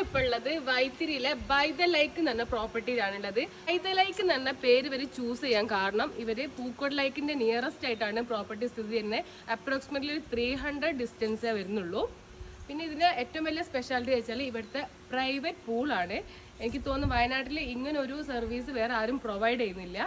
ഞാനിപ്പോൾ ഉള്ളത് വൈത്തിരിയിലെ by the like എന്ന് പറഞ്ഞ പ്രോപ്പർട്ടിയിലാണുള്ളത്. ബൈ ദ ലൈക്ക് എന്ന് പറഞ്ഞ പേര് ഇവർ ചൂസ് ചെയ്യാൻ കാരണം ഇവര് പൂക്കോട് ലൈക്കിന്റെ നിയറസ്റ്റ് ആയിട്ടാണ് പ്രോപ്പർട്ടി സ്ഥിതി ചെയ്യുന്നത്. അപ്രോക്സിമേറ്റ്ലി 300 ഡിസ്റ്റൻസേ വരുന്നുള്ളൂ. പിന്നെ ഇതിന് ഏറ്റവും വലിയ സ്പെഷ്യാലിറ്റി വെച്ചാൽ ഇവിടുത്തെ പ്രൈവറ്റ് പൂളാണ്. എനിക്ക് തോന്നുന്നു വയനാട്ടിൽ ഇങ്ങനെ ഒരു സർവീസ് വേറെ ആരും പ്രൊവൈഡ് ചെയ്യുന്നില്ല.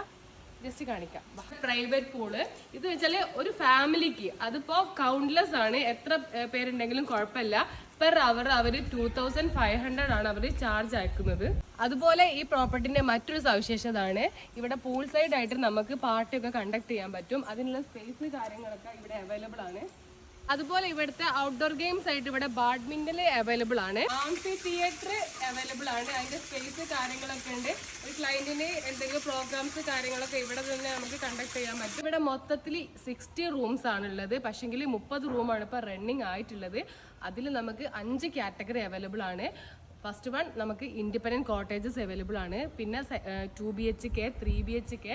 ജസ്റ്റ് കാണിക്കാം. പ്രൈവറ്റ് പൂള് ഇത് വെച്ചാൽ ഒരു ഫാമിലിക്ക് അതിപ്പോ കൗണ്ട്ലെസ് ആണ്, എത്ര പേരുണ്ടെങ്കിലും കുഴപ്പമില്ല. പെർ അവർ 2500 ആണ് അവർ ചാർജ് അയക്കുന്നത്. അതുപോലെ ഈ പ്രോപ്പർട്ടിന്റെ മറ്റൊരു സവിശേഷത ആണ് ഇവിടെ പൂൾ സൈഡ് ആയിട്ട് നമുക്ക് പാർട്ടിയൊക്കെ കണ്ടക്ട് ചെയ്യാൻ പറ്റും. അതിനുള്ള സ്പേസ് കാര്യങ്ങളൊക്കെ ഇവിടെ അവൈലബിൾ ആണ്. അതുപോലെ ഇവിടുത്തെ ഔട്ട്ഡോർ ഗെയിംസ് ആയിട്ട് ഇവിടെ ബാഡ്മിന്റൺ അവൈലബിൾ ആണ്. ആംഫി തിയേറ്റർ അവൈലബിൾ ആണ്. അതിന്റെ സ്പേസ് കാര്യങ്ങളൊക്കെ ഉണ്ട്. ഒരു ക്ലയന്റിന് എന്തെങ്കിലും പ്രോഗ്രാംസ് കാര്യങ്ങളൊക്കെ ഇവിടെ തന്നെ നമുക്ക് കണ്ടക്ട് ചെയ്യാൻ പറ്റും. ഇവിടെ മൊത്തത്തിൽ 60 റൂംസ് ആണുള്ളത്. പക്ഷെങ്കിൽ 30 റൂമാണ് ഇപ്പോൾ റണ്ണിങ് ആയിട്ടുള്ളത്. അതിൽ നമുക്ക് 5 കാറ്റഗറി അവൈലബിൾ ആണ്. ഫസ്റ്റ് വൺ നമുക്ക് ഇൻഡിപെൻഡന്റ് കോട്ടേജസ് അവൈലബിൾ ആണ്. പിന്നെ 2 BHK, 3 BHK,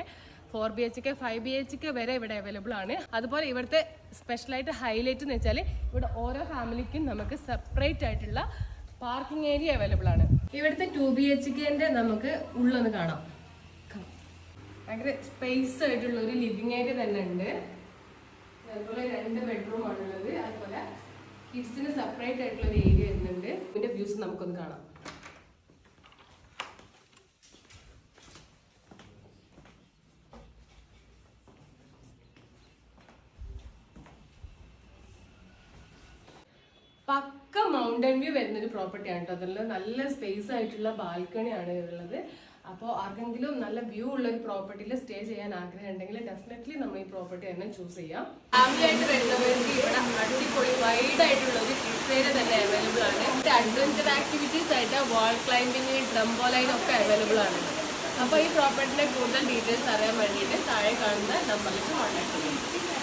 4 BHK, 5 BHK വരെ ഇവിടെ അവൈലബിൾ ആണ്. അതുപോലെ ഇവിടുത്തെ സ്പെഷ്യലായിട്ട് ഹൈലൈറ്റ് എന്ന് വെച്ചാൽ ഇവിടെ ഓരോ ഫാമിലിക്കും നമുക്ക് സെപ്പറേറ്റ് ആയിട്ടുള്ള പാർക്കിംഗ് ഏരിയ അവൈലബിൾ ആണ്. ഇവിടുത്തെ 2 BHK നമുക്ക് ഉള്ളൊന്ന് കാണാം. ഭയങ്കര സ്പേസ് ആയിട്ടുള്ള ഒരു ലിവിങ് ഏരിയ തന്നെ ഉണ്ട്. അതുപോലെ 2 ബെഡ്റൂം ആണുള്ളത്. അതുപോലെ കിഡ്സിന് സെപ്പറേറ്റ് ആയിട്ടുള്ള ഒരു ഏരിയ വരുന്നുണ്ട്. ഇതിന്റെ വ്യൂസ് നമുക്കൊന്ന് കാണാം. പക്ക മൗണ്ടൻ വ്യൂ വരുന്നൊരു പ്രോപ്പർട്ടിയാണ് കേട്ടോ. അതിൽ നല്ല സ്പേസ് ആയിട്ടുള്ള ബാൽക്കണിയാണ് ഉള്ളത്. അപ്പോൾ ആർക്കെങ്കിലും നല്ല വ്യൂ ഉള്ള ഒരു പ്രോപ്പർട്ടിയിൽ സ്റ്റേ ചെയ്യാൻ ആഗ്രഹം ഉണ്ടെങ്കിൽ ഡെഫിനറ്റ്ലി നമ്മൾ ഈ പ്രോപ്പർട്ടി തന്നെ ചൂസ് ചെയ്യാം. ഫാമിലി ആയിട്ട് വരുന്നവർക്ക് ഇവിടെ അടിപൊളി വൈഡ് ആയിട്ടുള്ള ഒരു കിഡ്സ് ഏരിയ തന്നെ അവൈലബിൾ ആണ്. അഡ്വഞ്ചർ ആക്ടിവിറ്റീസ് ആയിട്ട് വാൾ ക്ലൈംബിങ്, ട്രംപോലൈൻ ഒക്കെ അവൈലബിൾ ആണ്. അപ്പോൾ ഈ പ്രോപ്പർട്ടിന്റെ കൂടുതൽ ഡീറ്റെയിൽസ് അറിയാൻ വേണ്ടിയിട്ട് താഴെ കാണുന്ന നമ്പറിലേക്ക് കോൺടാക്ട് ചെയ്യാം.